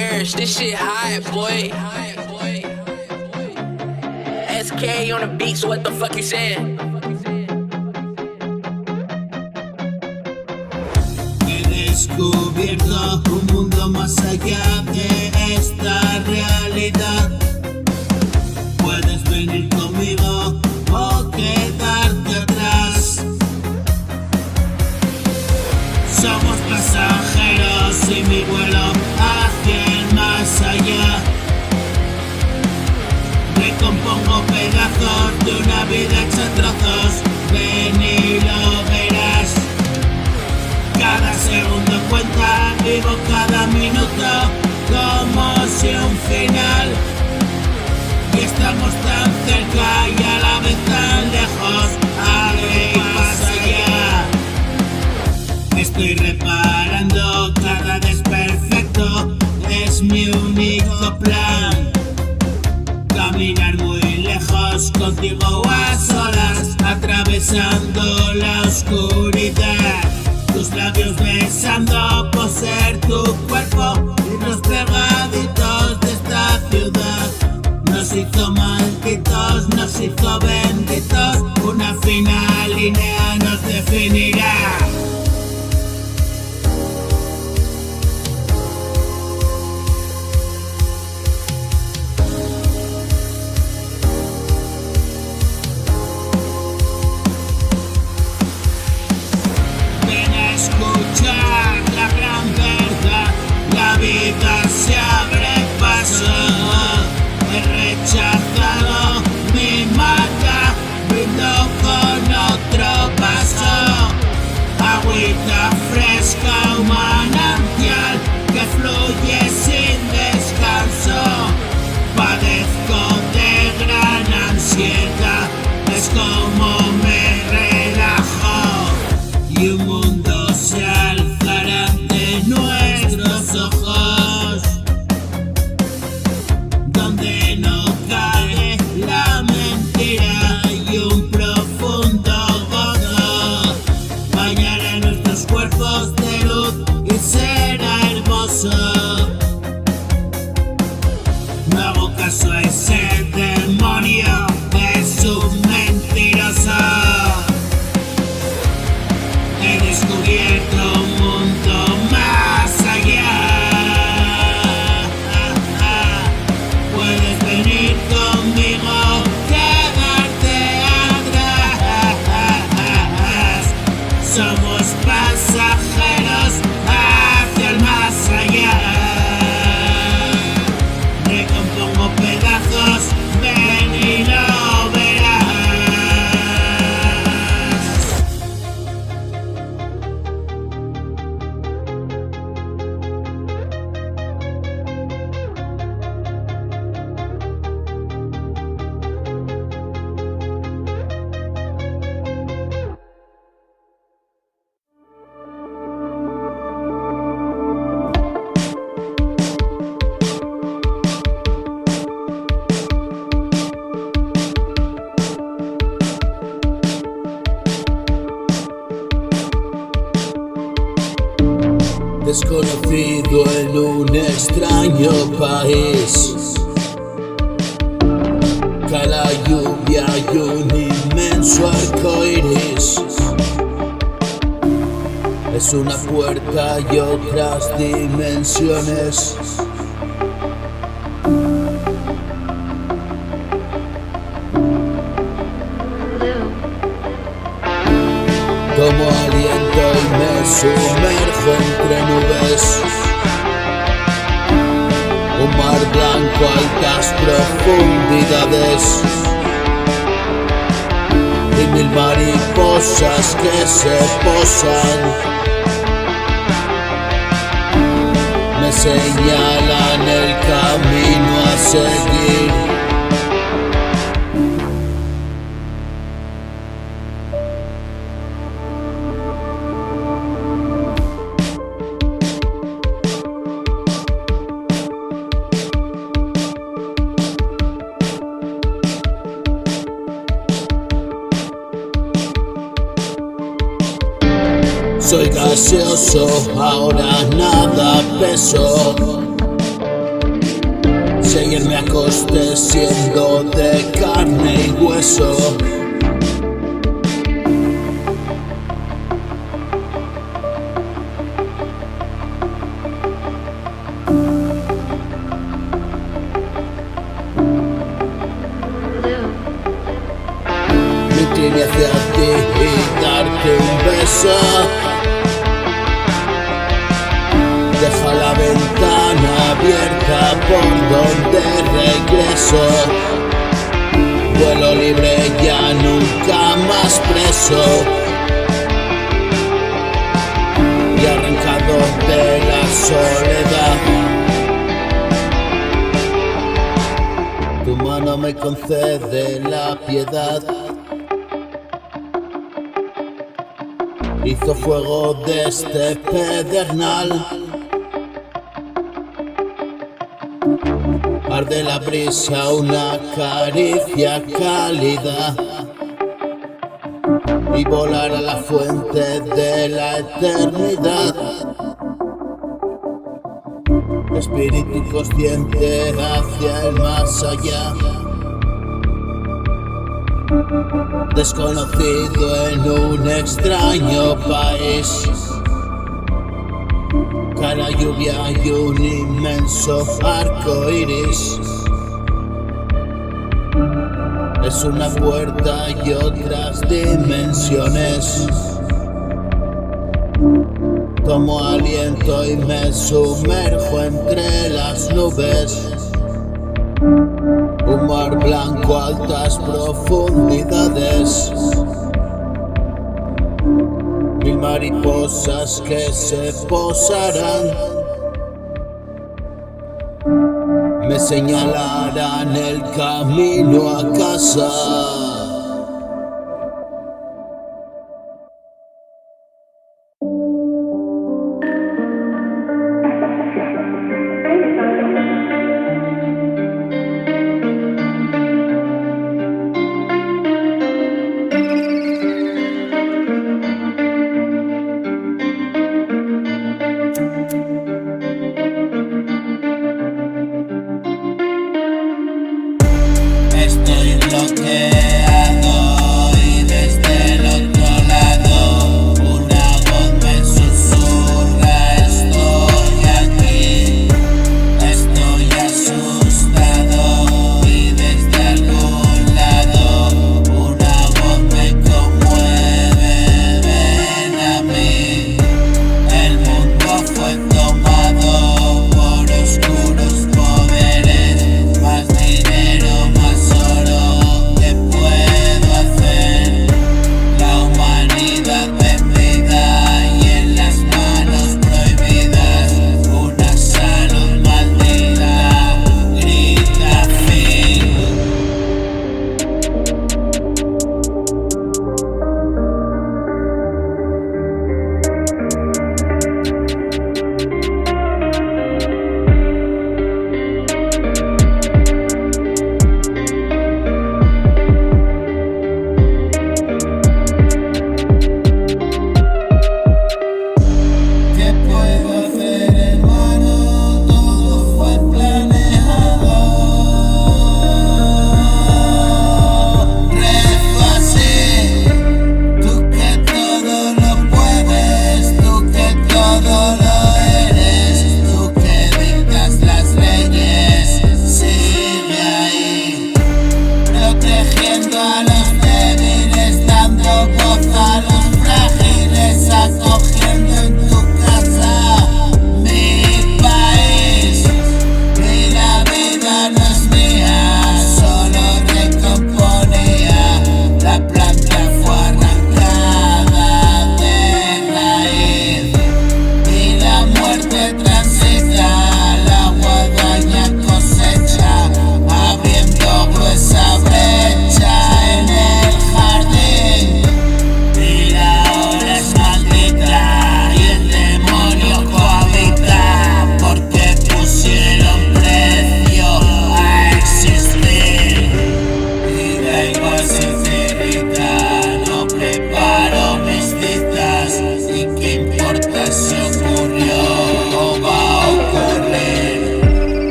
Paris, this shit high, boy. SK on the beat, so what the fuck you saying? He descubierto un mundo más allá de esta realidad. Puedes venir conmigo o quedarte atrás. Somos pasajeros y mi vuelo hacia el más allá. Recompongo pedazos de una vida hecha trozos. Ven y lo verás. Cada segundo cuenta, vivo cada minuto como si un final. Y estamos tan cerca y a la vez tan lejos. ¡Ale y pasa ya! Estoy reparando cada desperfecto, es mi único plan. Caminar muy lejos contigo a solas, atravesando la oscuridad. Tus labios besando, poseer tu cuerpo y los pegaditos de esta ciudad. Nos hizo malditos, nos hizo benditos. Una fina línea nos definirá. Escuchar la gran verdad, la vida se abre paso. He rechazado mi mata, brindo con otro vaso. Agüita fresca, un manantial que fluye sin descanso. Padezco de gran ansiedad, es como me relajo. Y un mundo se alzará ante nuestros ojos, donde no cabe la mentira y un profundo gozo. Bañará nuestros cuerpos de luz y será hermoso. No hago caso a ese demonio, es un mentiroso. He descubierto un mundo más allá. Puedes venir conmigo, quedarte atrás. Somos pasajeros hacia el más allá. Recompongo pedazos, ven y lo verás. Desconocido en un extraño país, cae la lluvia y un inmenso arco iris. Es una puerta y otras dimensiones. Tomo aliento y me sumerjo entre nubes. Un mar blanco, altas profundidades. Y mil mariposas que se posan. Me señalan el camino a seguir. Soy gaseoso, ahora nada peso. seguirme a coste siendo de carne y hueso. Incliné hacia ti y darte un beso. Deja la ventana abierta por donde regreso. Vuelo libre, ya nunca más preso. Y arrancado de la soledad. Tu mano me concede la piedad. Hizo fuego de este pedernal. Arde la brisa, una caricia cálida. Y volar a la fuente de la eternidad. Espíritu consciente hacia el más allá. Desconocido en un extraño país. Cara lluvia y un inmenso arco iris. Es una puerta y otras dimensiones. Tomo aliento y me sumerjo entre las nubes. Un mar blanco, altas profundidades. Mil mariposas que se posarán. Me señalarán el camino a casa. Estoy enloquecido.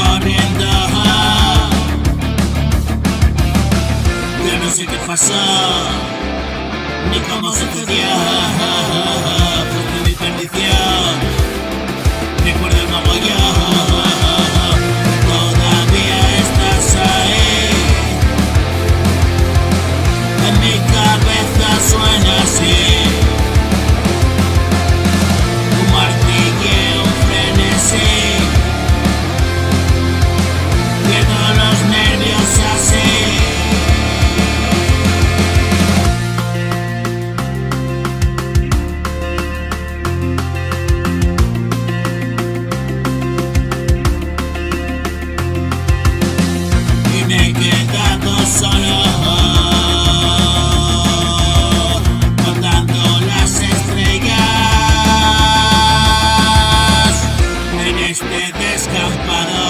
corriendo. Yo no sé qué pasó, ni cómo sucedió. Fue mi perdición, recuerdo el mogollón. Todavía estás ahí, en mi cabeza suena así. Un martillo, un frenesí, pierdo los nervios así. Me he quedado solo, contando las estrellas en este descampado.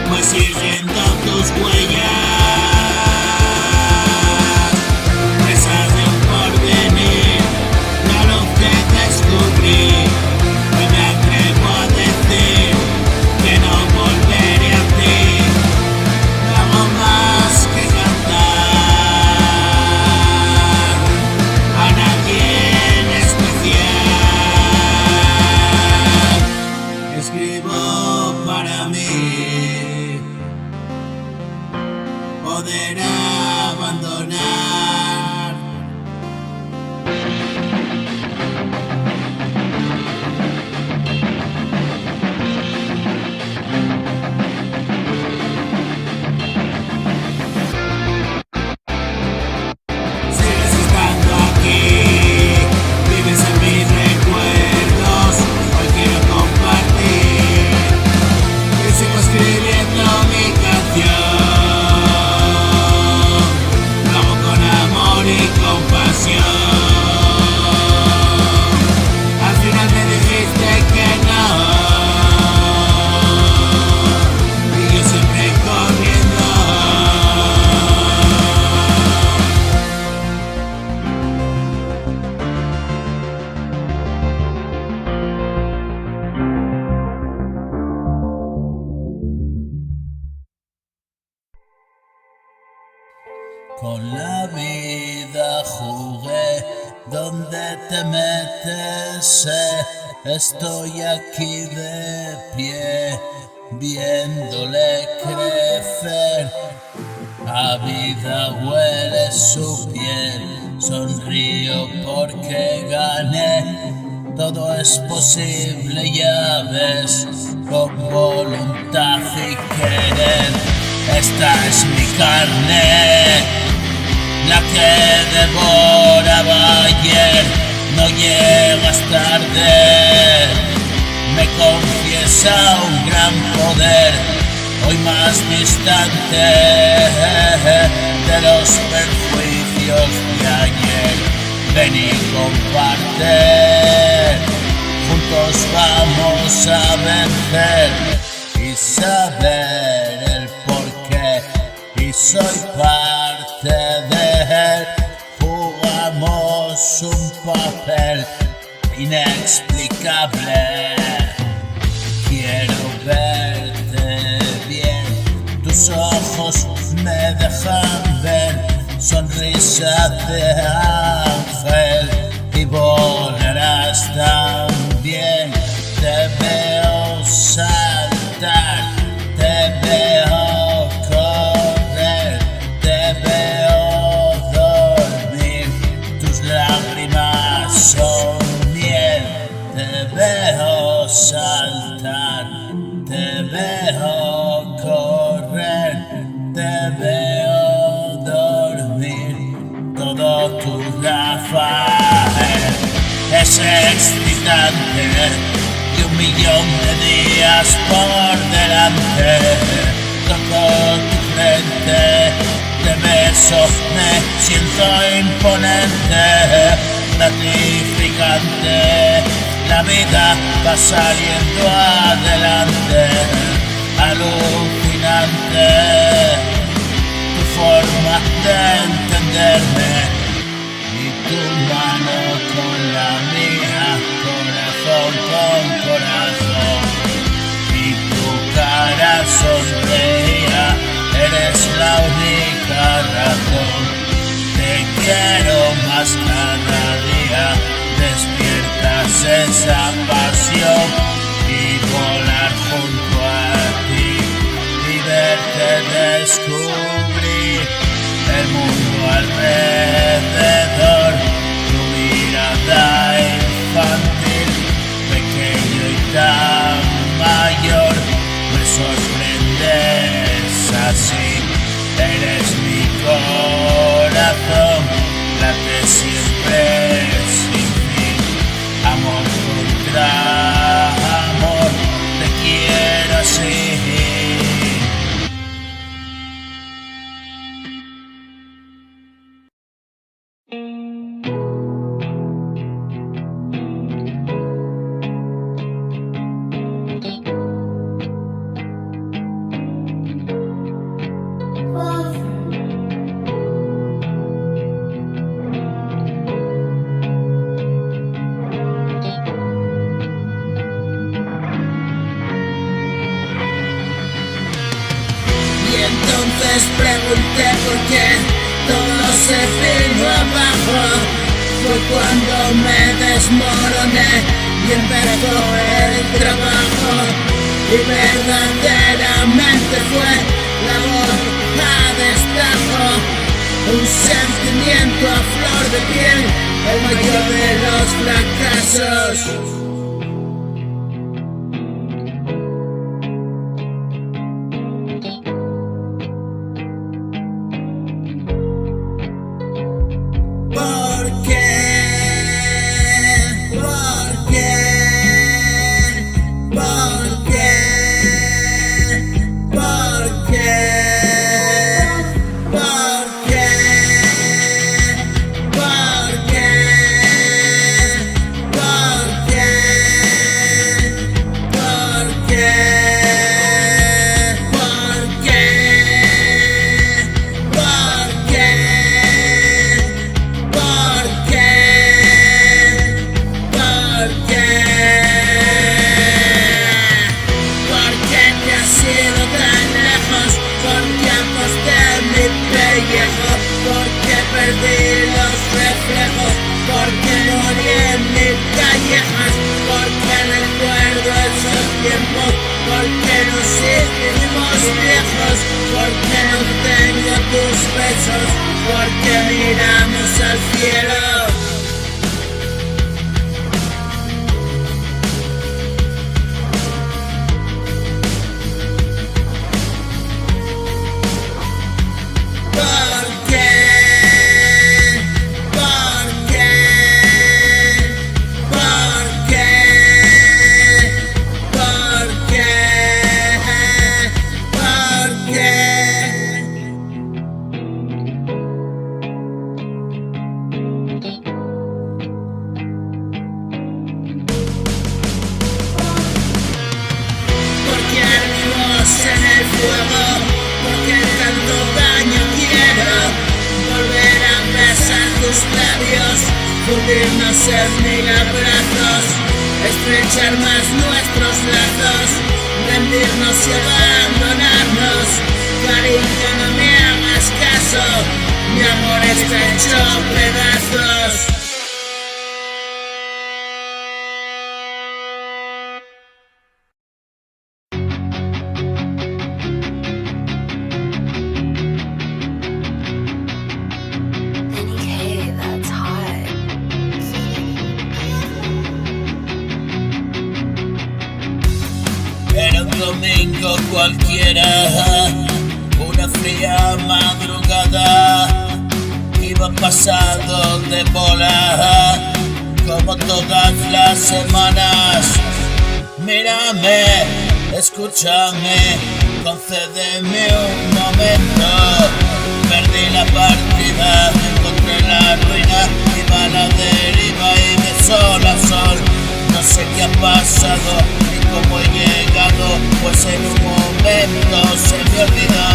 Voy siguiendo tus huellas, presas de un porvenir, la luz que descubrí. Hoy me atrevo a decir que no volveré a ti, no hago más que cantar a nadie en especial. Escribo para mí poder abandonar. Sigues estando aquí, vives en mis recuerdos. Hoy quiero compartir y sigo escribiendo mi canción. Lo hago con amor y compasión. Al final me dijiste que no, y yo siempre corriendo. Con la vida jugué, donde te metes, estoy aquí de pie, viéndole crecer. A vida huele su piel, sonrío porque gané. Todo es posible, ya ves, con voluntad y querer. Esta es mi carne, la que devoraba ayer. No llegas tarde, me confiesa un gran poder. Hoy más distante de los perjuicios de ayer. Ven y comparte, juntos vamos a vencer y saber el porqué. Y soy parte de él, jugamos un papel inexplicable. Quiero verte bien, tus ojos me dejan ver sonrisa de ángel y volarás también. Te veo saltar, te veo correr, te veo dormir, tus lágrimas son miel. Te veo saltar, te veo correr, te veo dormir, todo tu Rafael es excitante y 1.000.000 de días por delante. Toco tu frente, te beso, me siento imponente, gratificante. La vida va saliendo adelante, alucinante. Tu forma de entenderme y tu mano con la mía, corazón con corazón. quiero más cada día. Despiertas esa pasión y volar junto a ti y verte descubrir el mundo alrededor. Tu mirada infantil, pequeño y tan mayor, me sorprendes así. Eres mi corazón, late siempre sin fin. Amor contra amor, te quiero así. Entonces pregunté por qué todo se vino abajo. Fue cuando me desmoroné y empezó el trabajo. Y verdaderamente fue la voz a destajo. Un sentimiento a flor de piel, el mayor de los fracasos. Porque perdí los reflejos, porque morí en mis callejas, porque recuerdo esos tiempos, porque nos hicimos viejos, porque no tengo tus besos, porque miramos al cielo. Porque tanto daño quiero volver a besar tus labios, fundirnos en mil abrazos, estrechar más nuestros lazos, rendirnos y abandonarnos. Cariño, no me hagas caso, mi amor está hecho pedazos. Era un domingo cualquiera, una fría madrugada, iba pasado de bola, como todas las semanas. Mírame, escúchame, concédeme un momento. Perdí la partida, encontré la ruina, iba a la deriva y de sol a sol. No sé qué ha pasado ni cómo he llegado, pues en un momento se me olvidó.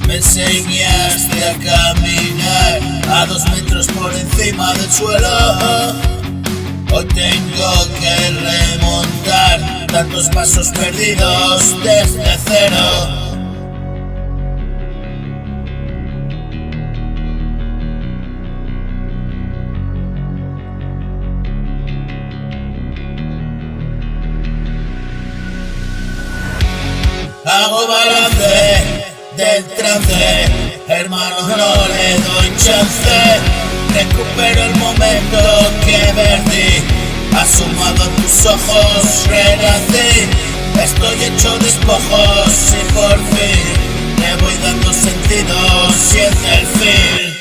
Me enseñaste a caminar a 2 metros por encima del suelo. Hoy tengo que remontar tantos pasos perdidos desde cero. Hago balance del trance, hermanos, no le doy chance. Recupero el momento que perdí, asomado a tus ojos renací. Estoy hecho despojos y por fin le voy dando sentido si es el fin.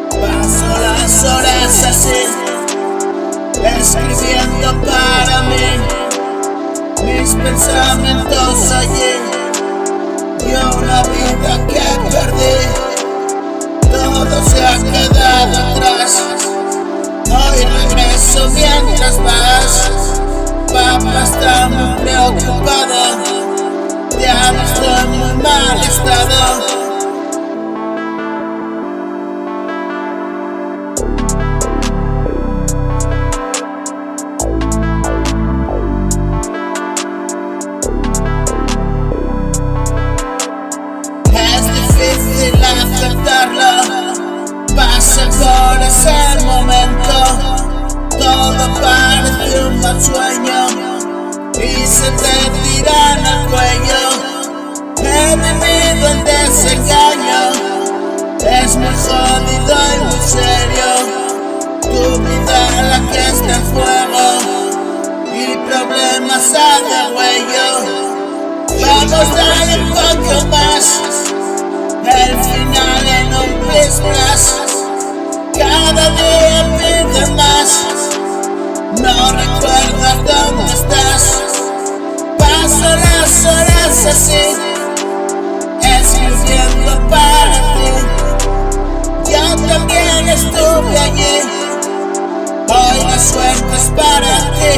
Paso las horas así, escribiendo para mí, mis pensamientos allí, y una vida que perdí. Todo se ha quedado atrás, hoy regreso mientras vas. Papá está muy preocupado, te ha visto en muy mal estado. Difícil aceptarlo, pasé por ese momento, todo parece un mal sueño y se te tiran al cuello. He vivido el desengaño, es muy jodido y muy serio, tu vida la que está en fuego y problemas a degüello. Vamos, dale un poco más, el final en un please plus. Cada día pide más, no recuerdas dónde estás. Paso las horas así, escribiendo para ti. Yo también estuve allí, hoy la suerte es para ti.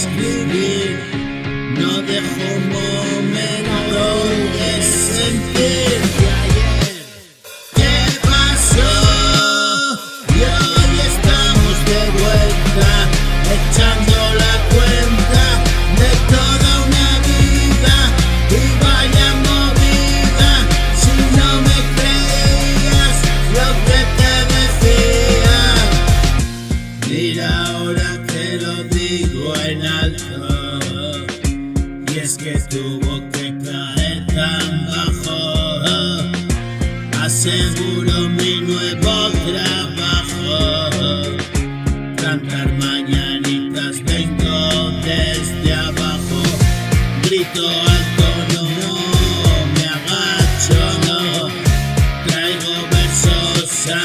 escribir, no dejo un momento de sentir. ¿Qué pasó? Y hoy estamos de vuelta, echando la cuenta de toda una vida. Y vaya movida, si no me creías lo que te decía. Mira ahora que lo digo en alto, y es que tuvo que caer tan bajo. Aseguro mi nuevo trabajo, cantar mañanitas, vengo desde abajo. Grito alto, no me agacho, no traigo versos a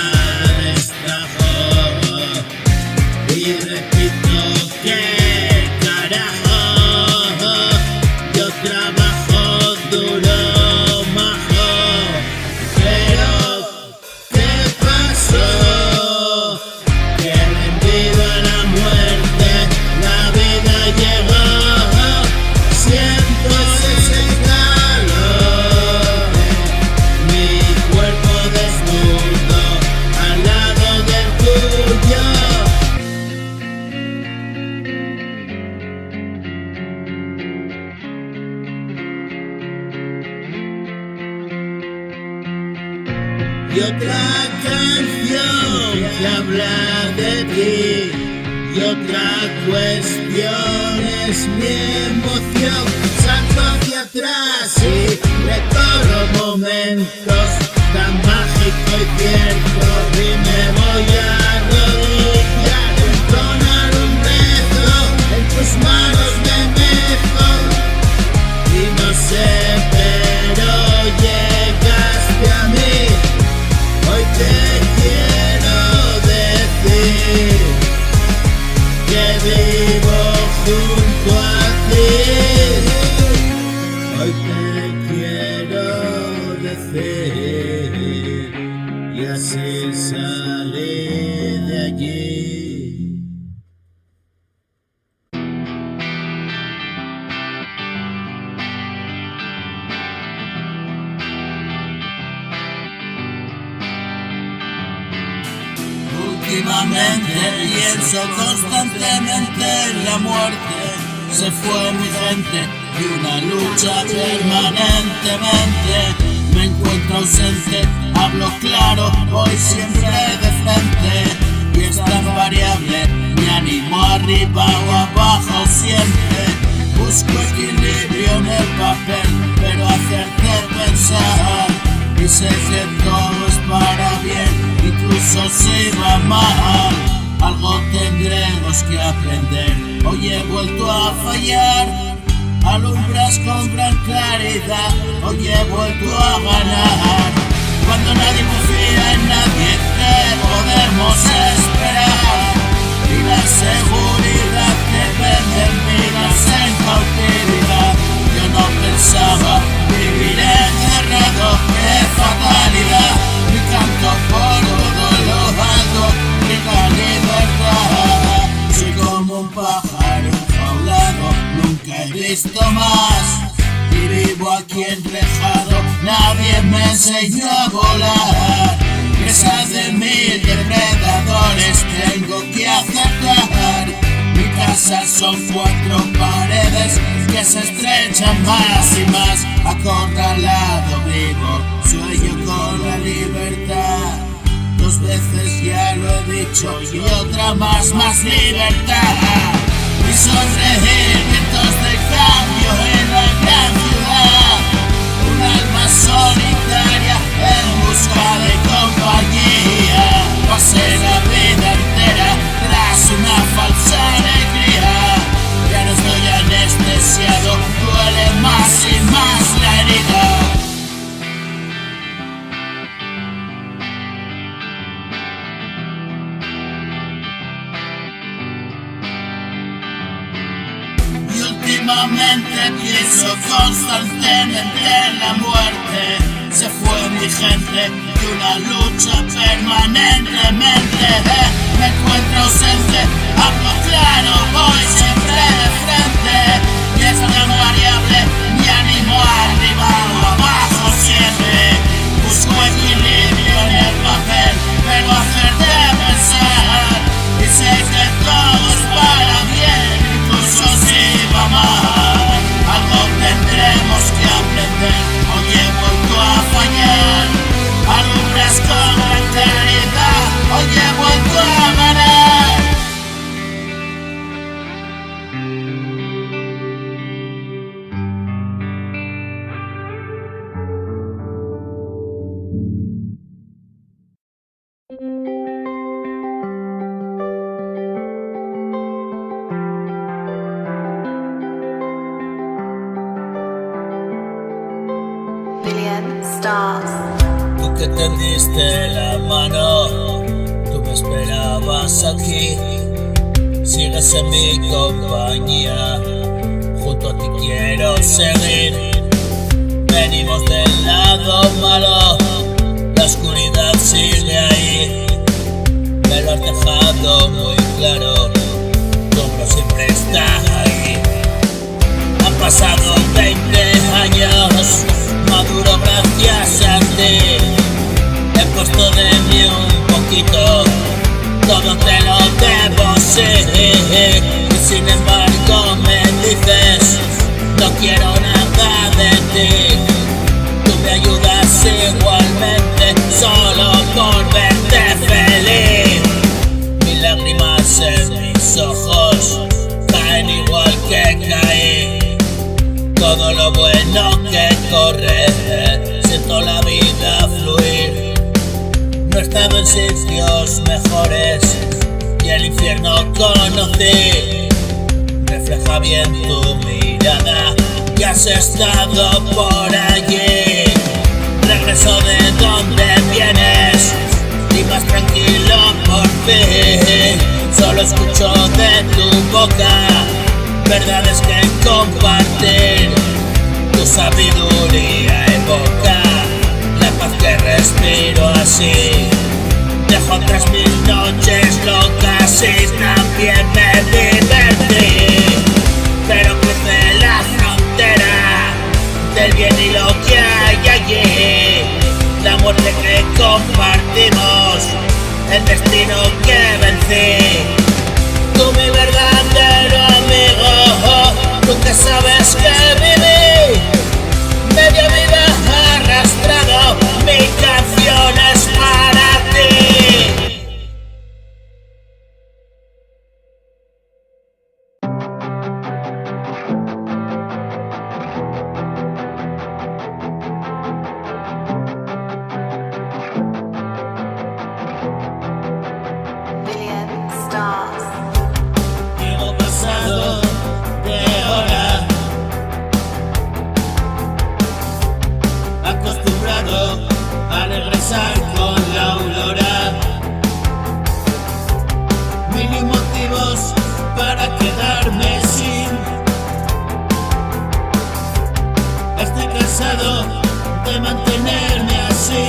destajo. Y repito que carajo, yo trabajo duro, majo. Pero ¿qué pasó? Que rendido a la muerte, la vida llegó. Siento ese calor, mi cuerpo desnudo al lado del tuyo. Y otra canción que habla de ti, y otra cuestión es mi emoción. Salto hacia atrás y recorro momentos tan mágicos y ciertos, y me voy a arrodillar, entonar un rezo, en tus manos me meto. Y no sé, pero llegaste a mí. Hoy te quiero decir que vivo junto a ti. Hoy te quiero decir, y así salí de allí. Últimamente pienso constantemente en la muerte. Se fue mi gente y una lucha permanentemente. Me encuentro ausente, hablo claro, voy siempre de frente. Y es tan variable, me animo arriba o abajo siempre. Busco equilibrio en el papel, pero hacerte pensar. Y sé que todo es para bien, incluso si va mal. Algo tendremos que aprender, hoy he vuelto a fallar. Alumbras con gran claridad, hoy he vuelto a ganar. Cuando nadie confía en nadie, ¿qué podemos esperar? Y la seguridad que venden miras en cautividad. Yo no pensaba vivir encerrado, qué fatalidad. Mi canto por todo lo alto, grita libertad. Soy como un pájaro enjaulado, nunca he visto más. Y vivo aquí enrejado, nadie me enseñó a volar. Presas de mil depredadores tengo que aceptar. Mi casa son 4 paredes que se estrechan más y más. Acorralado vivo, sueño con la libertad. 2 veces ya lo he dicho y otra más libertad. Y sonreír, vientos de cambio en la gran ciudad. Un alma solitaria en busca de compañía. Pasé la vida entera tras una falsa alegría. Ya no estoy anestesiado, duele más y más la herida. Últimamente pienso constantemente en la muerte. se fue mi gente y una lucha permanentemente me encuentro ausente, hablo claro, voy siempre de frente y es una variable, mi ánimo arriba o abajo siempre busco equilibrio en el papel, pero hacerte pensar y sé que todo es para bien, incluso si va mal, algo tendremos que aprender. Hoy he vuelto a fallar, alumbras con gran claridad, hoy he vuelto a ganar. Tú que tendiste la mano, tú me esperabas aquí, sigues en mi compañía, junto a ti quiero seguir. Venimos del lado malo, la oscuridad sigue ahí, me lo has dejado muy claro, tu hombro siempre está ahí. Han pasado 20 años, maduro gracias a ti, he puesto de mí un poquito, todo te lo debo, sí, y sin embargo me dices, no quiero nada de ti, tú me ayudas igualmente, solo por verte feliz, mis lágrimas en mis ojos, caen igual que caí. Todo lo bueno que corre, siento la vida fluir. No he estado en sitios mejores y el infierno conocí. Refleja bien tu mirada y has estado por allí. Regreso de donde vienes y más tranquilo por fin. Solo escucho de tu boca verdades que compartir, tu sabiduría evoca la paz que respiro así. Dejo atrás mis noches locas y también me divertí, pero crucé la frontera del bien y lo que hay allí, la muerte que compartimos, el destino que vencí. Tú mi verdadero amigo, tú que sabes que viví media vida arrastrado, mi canción es para ti. A regresar con la aurora, mil motivos para quedarme sin. Estoy cansado de mantenerme así.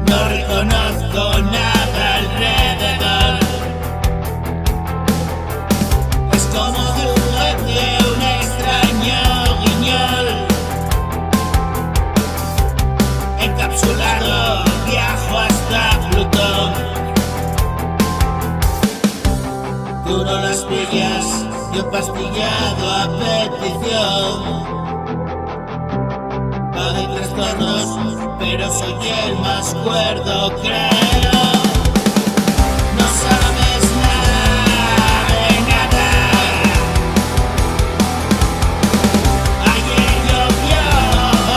No reconozco nada alrededor. Es como juguete, un extraño guiñol. Encapsulado, viajo hasta Plutón. Tú no las pillas, y empastillado a petición. Va de trastornos, pero soy el más cuerdo, creo. No sabes nada de nada. Ayer llovió,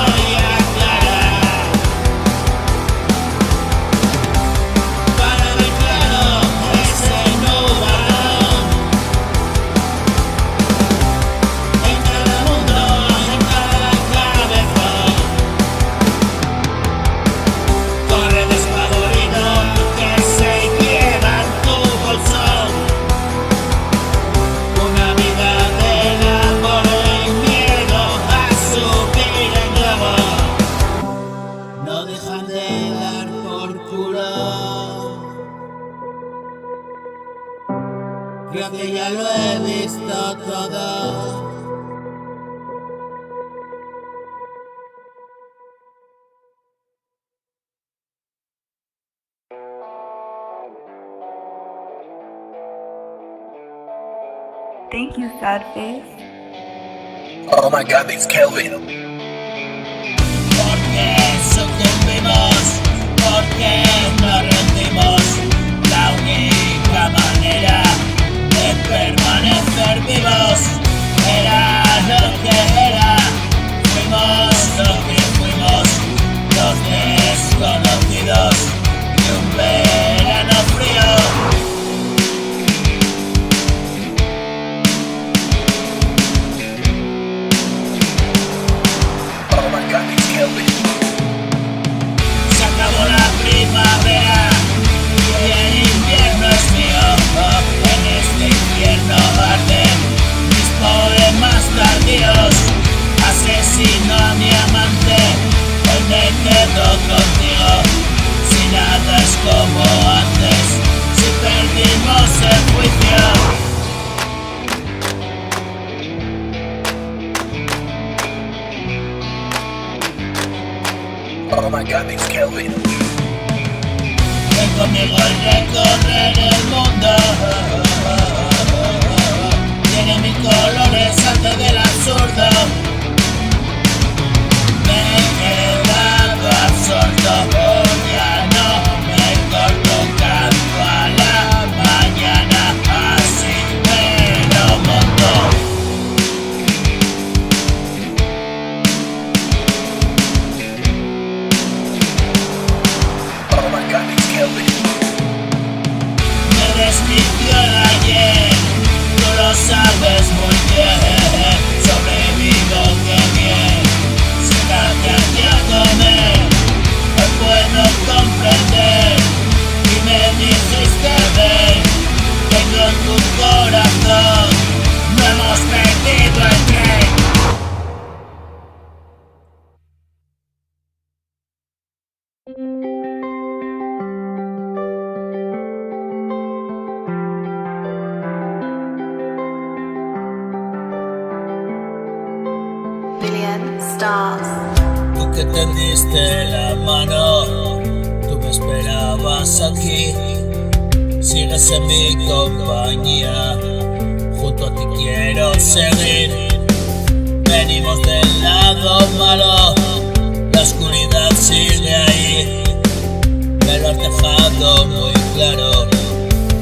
hoy aclara. Para ver claro ese nubarrón. En cada mundo, en cada cabeza. Corre despavorido que se lleva en tu bolsón. Una vida del amor y miedo a subir en globo. No dejan de dar por culo. Creo que ya lo he visto todo. Thank you, sad face. Oh my god, it's Kelvin. Porque sucumbimos, porque nos rendimos. La única manera de permanecer vivos era lo que era. Fuimos lo que fuimos, los desconocidos de un verano frío. Oh my god, it's Kelvin. Se acabó la primavera y el invierno es mío. En este infierno arden mis poemas tardíos. Asesino a mi amante, hoy me quedo contigo. Si nada es como antes, si perdimos el juicio. Oh my god, it's Kelvin. Ven conmigo y recorrer el mundo. Tiene mil colores antes del absurdo. Me he quedado absorto. Ya no me corto canto a la mañana. Así me lo monto. Oh my god, it's Kelvin. Me desmintió el ayer, tú lo sabes muy bien. Sobrevivo, qué bien, sentarte aquí a comer. Hoy puedo comprender y me dijiste ven. Tengo tu corazón, no hemos perdido el tren. Billion stars. Tú que tendiste la mano, tú me esperabas aquí. Sigues en mi compañía, junto a ti quiero seguir. Venimos del lado malo, la oscuridad sigue ahí. Me lo has dejado muy claro,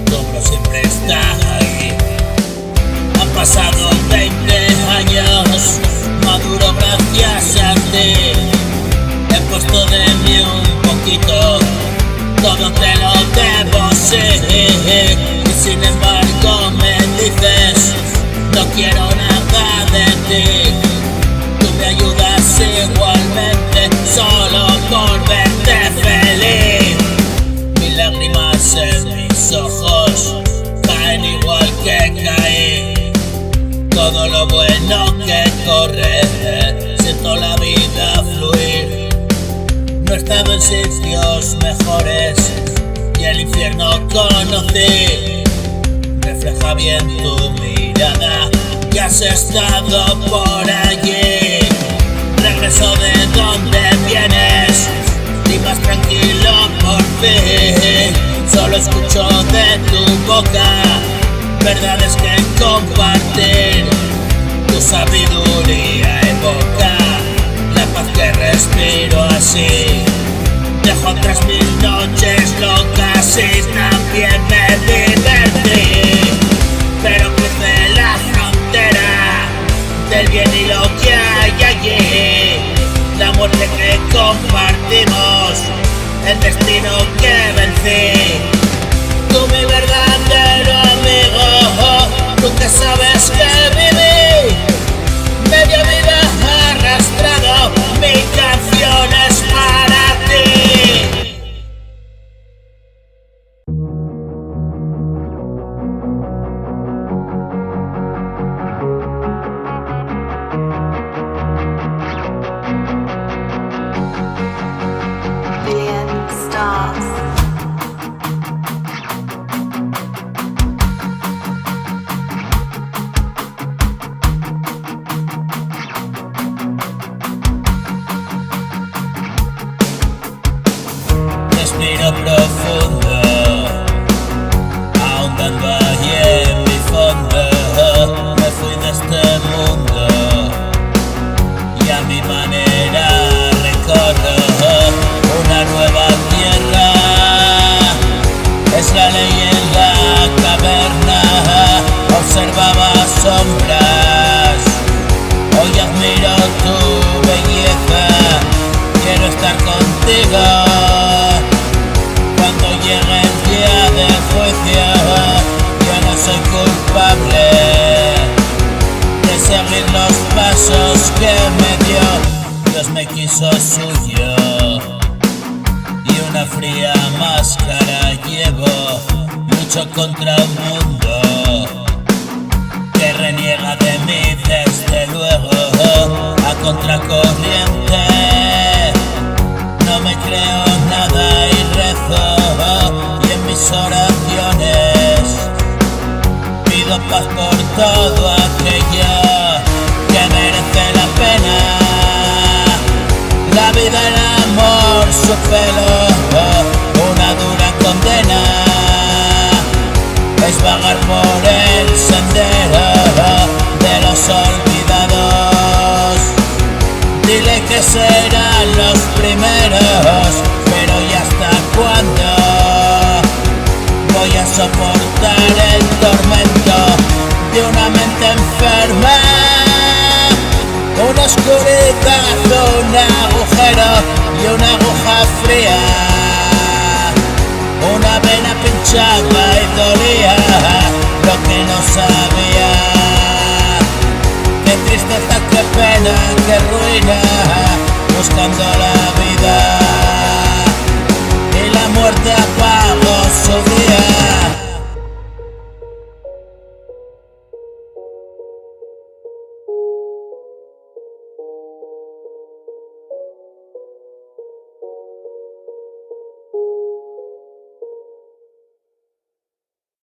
tu hombro siempre está ahí. Han pasado 20 años, maduro gracias a ti. He puesto de mí un poquito, todo te lo debo, sí. Y sin embargo me dices, no quiero nada de ti. Tú me ayudas igualmente, solo por verte feliz. Mis lágrimas en mis ojos caen igual que caí. Todo lo bueno que corre, siento la vida fluir. No he estado en sitios mejores y el infierno conocí. Refleja bien tu mirada, que has estado por allí. Regreso de donde vienes y más tranquilo por fin. Solo escucho de tu boca verdades que compartir. Tu sabiduría evoca la paz que respiro así. Dejo otras 1000 noches locas y también me divertí. Pero crucé la frontera del bien y lo que hay allí. La muerte que compartimos, el destino que vencí. Tú mi verdadero amigo, tú que sabes que viví media vida arrastrado, mi canción es para ti. Billion stars. Respiro profundo, ahondando ahí en mi fondo. Me fui de este mundo y a mi manera recorro una nueva tierra. Es la ley en la caverna, observaba sombras. Hoy admiro tu belleza, quiero estar contigo. Cuando llegue el día del juicio, yo no soy culpable de seguir los pasos que me dio. Dios me quiso suyo y una fría máscara llevo. Lucho contra un mundo que reniega de mí desde luego. A contracorriente no me creo nada y rezo, y en mis oraciones pido paz por todo aquello que merece la pena. La vida, el amor, su pelo, una dura condena. Es vagar por el sendero de los olvidados. Dile que serán los primeros, pero ¿y hasta cuándo voy a soportar el tormento de una mente enferma? Una oscuridad, un agujero y una aguja fría. Una vena pinchada y dolía lo que no sabía. Qué tristeza, qué pena, qué ruina, buscando la